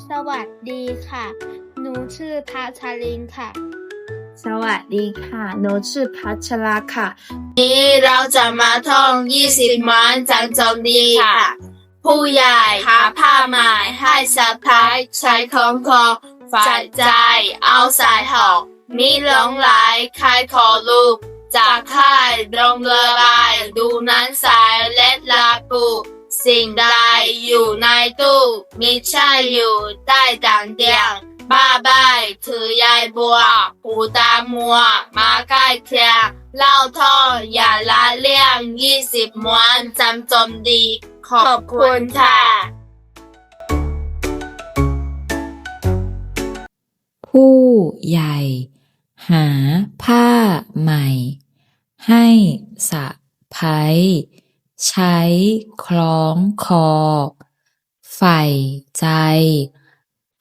สวัสดีค่ะ หนูชื่อพัชรินค่ะ สวัสดีค่ะหนูชื่อพัชราค่ะนี้เราจะมาท่อง20ม้วนจากจงดีค่ะ ผู้ใหญ่หาผ้าไหมให้สะพ้ายใช้ของคอฝ่ายใจเอาสายหอกมิหลงไหลใครขอลูกจากค่ายลงเรือใบดูนั้นสายเล็ดลาปูสิ่งใดอยู่ในตู้มิใช่อยู่ใต้ต่างเตียงบ้าใบถือยายบัวหูตามัวมาใกล้เคียงเล่าท่องอย่าละเลี่ยง20ม้วนจำจมดีขอบคุณค่ะ ผู้ใหญ่หาผ้าใหม่ให้สะใภ้ใช้คล้องคอใฝ่ใจ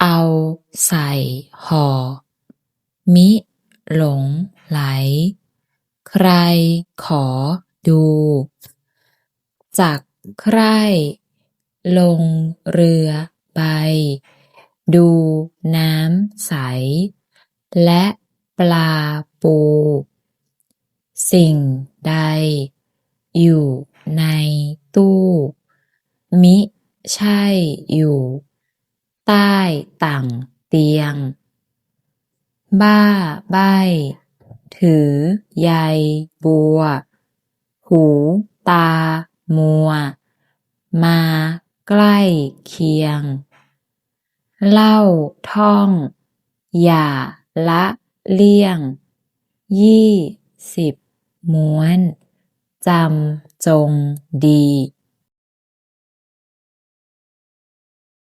เอาใส่ห่อมิหลงไหลใครขอดูจักใคร่ลงเรือใบดูน้ำใสและปลาปูสิ่งใดอยู่ในตู้มิใช่อยู่ใต้ต่างเตียงบ้าใบ้ถือใยบัวหูตามัวมาใกล้เคียงเล่าท่องอย่าละเลี่ยง20ม้วนจำจงดี